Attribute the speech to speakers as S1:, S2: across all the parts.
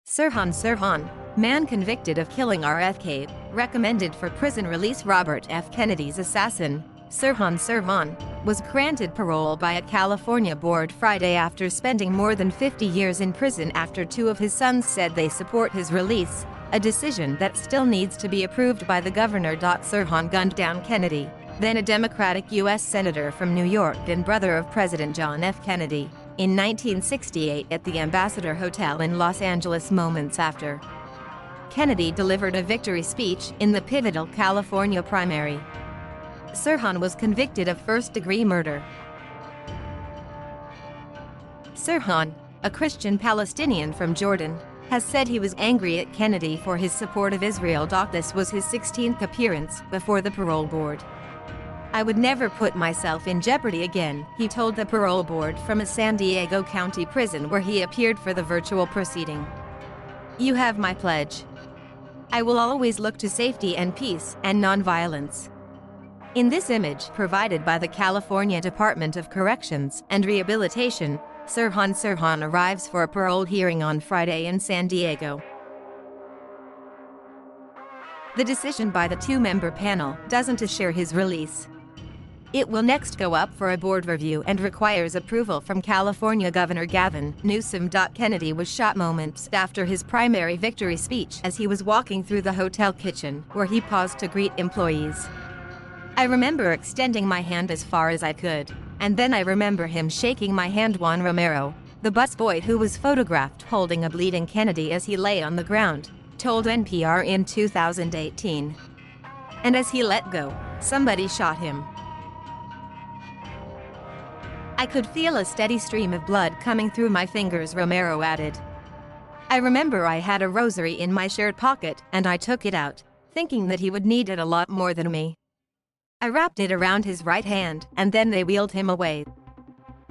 S1: Sirhan Sirhan, man convicted of killing RFK, recommended for prison release. Robert F. Kennedy's assassin, Sirhan Sirhan, was granted parole by a California board Friday after spending more than 50 years in prison after two of his sons said they support his release, a decision that still needs to be approved by the governor.Sirhan gunned down Kennedy, then a Democratic U.S. senator from New York and brother of President John F. Kennedy, in 1968 at the Ambassador Hotel in Los Angeles moments after Kennedy delivered a victory speech in the pivotal California primary. Sirhan was convicted of first-degree murder. Sirhan, a Christian Palestinian from Jordan, has said he was angry at Kennedy for his support of Israel. This was his 16th appearance before the parole board. "I would never put myself in jeopardy again," he told the parole board from a San Diego County prison where he appeared for the virtual proceeding. "You have my pledge. I will always look to safety and peace and nonviolence." In this image provided by the California Department of Corrections and Rehabilitation, Sirhan Sirhan arrives for a parole hearing on Friday in San Diego. The decision by the two-member panel doesn't assure his release. It will next go up for a board review and requires approval from California Governor Gavin Newsom. Kennedy was shot moments after his primary victory speech as he was walking through the hotel kitchen, where he paused to greet employees. "I remember extending my hand as far as I could, and then I remember him shaking my hand." Juan Romero, the busboy who was photographed holding a bleeding Kennedy as he lay on the ground, told NPR in 2018. "And as he let go, somebody shot him. I could feel a steady stream of blood coming through my fingers," Romero added. "I remember I had a rosary in my shirt pocket and I took it out, thinking that he would need it a lot more than me. I wrapped it around his right hand and then they wheeled him away."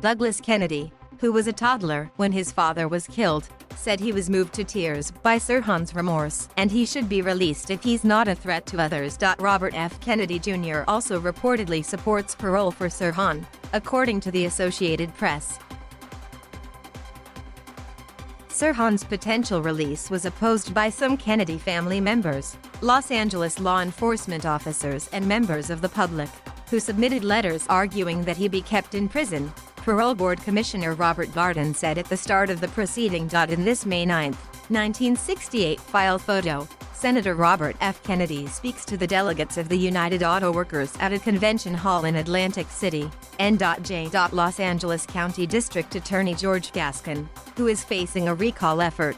S1: Douglas Kennedy, who was a toddler when his father was killed, said he was moved to tears by Sirhan's remorse and he should be released if he's not a threat to others. Robert F. Kennedy Jr. also reportedly supports parole for Sirhan, according to the Associated Press. Sirhan's potential release was opposed by some Kennedy family members, Los Angeles law enforcement officers and members of the public, who submitted letters arguing that he be kept in prison, Parole Board Commissioner Robert Garden said at the start of the proceeding. In this May 9, 1968 file photo, Senator Robert F. Kennedy speaks to the delegates of the United Auto Workers at a convention hall in Atlantic City, N.J. Los Angeles County District Attorney George Gascon, who is facing a recall effort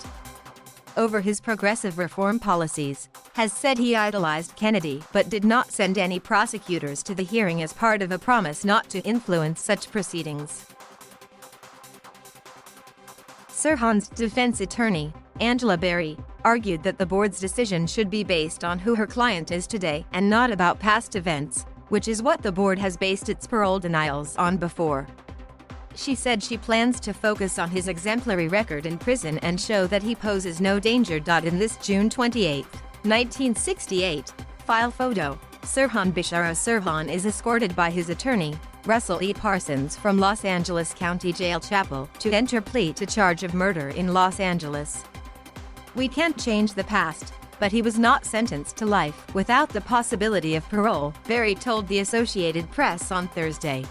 S1: over his progressive reform policies, has said he idolized Kennedy but did not send any prosecutors to the hearing as part of a promise not to influence such proceedings. Sirhan's defense attorney, Angela Berry, argued that the board's decision should be based on who her client is today and not about past events, which is what the board has based its parole denials on before. She said she plans to focus on his exemplary record in prison and show that he poses no danger. In this June 28, 1968 file photo, Sirhan Sirhan is escorted by his attorney, Russell E. Parsons, from Los Angeles County Jail Chapel to enter plea to charge of murder in Los Angeles. "We can't change the past, but he was not sentenced to life without the possibility of parole," Berry told the Associated Press on Thursday.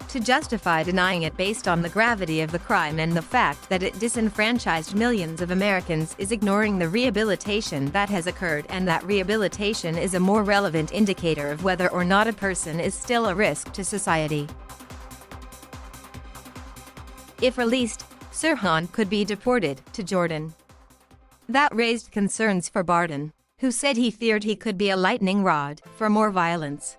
S1: To justify denying it based on the gravity of the crime and the fact that it disenfranchised millions of Americans is ignoring the rehabilitation that has occurred, and that rehabilitation is a more relevant indicator of whether or not a person is still a risk to society. If released, Sirhan could be deported to Jordan. That raised concerns for Barden, who said he feared he could be a lightning rod for more violence.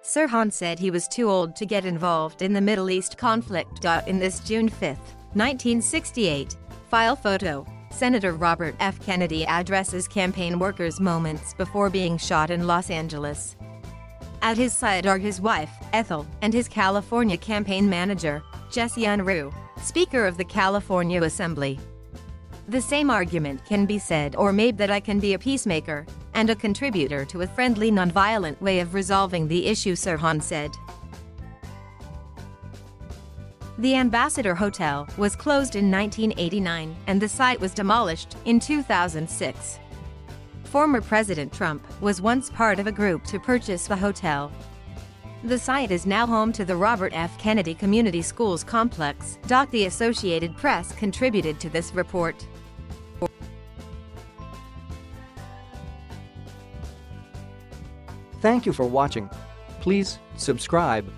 S1: Sirhan said he was too old to get involved in the Middle East conflict. In this June 5, 1968 file photo, Senator Robert F. Kennedy addresses campaign workers moments before being shot in Los Angeles. At his side are his wife, Ethel, and his California campaign manager, Jesse Unruh, Speaker of the California Assembly. "The same argument can be said or made that I can be a peacemaker and a contributor to a friendly, nonviolent way of resolving the issue," Sirhan said. The Ambassador Hotel was closed in 1989 and the site was demolished in 2006. Former President Trump was once part of a group to purchase the hotel. The site is now home to the Robert F. Kennedy Community Schools complex. The Associated Press contributed to this report.
S2: Thank you for watching. Please subscribe.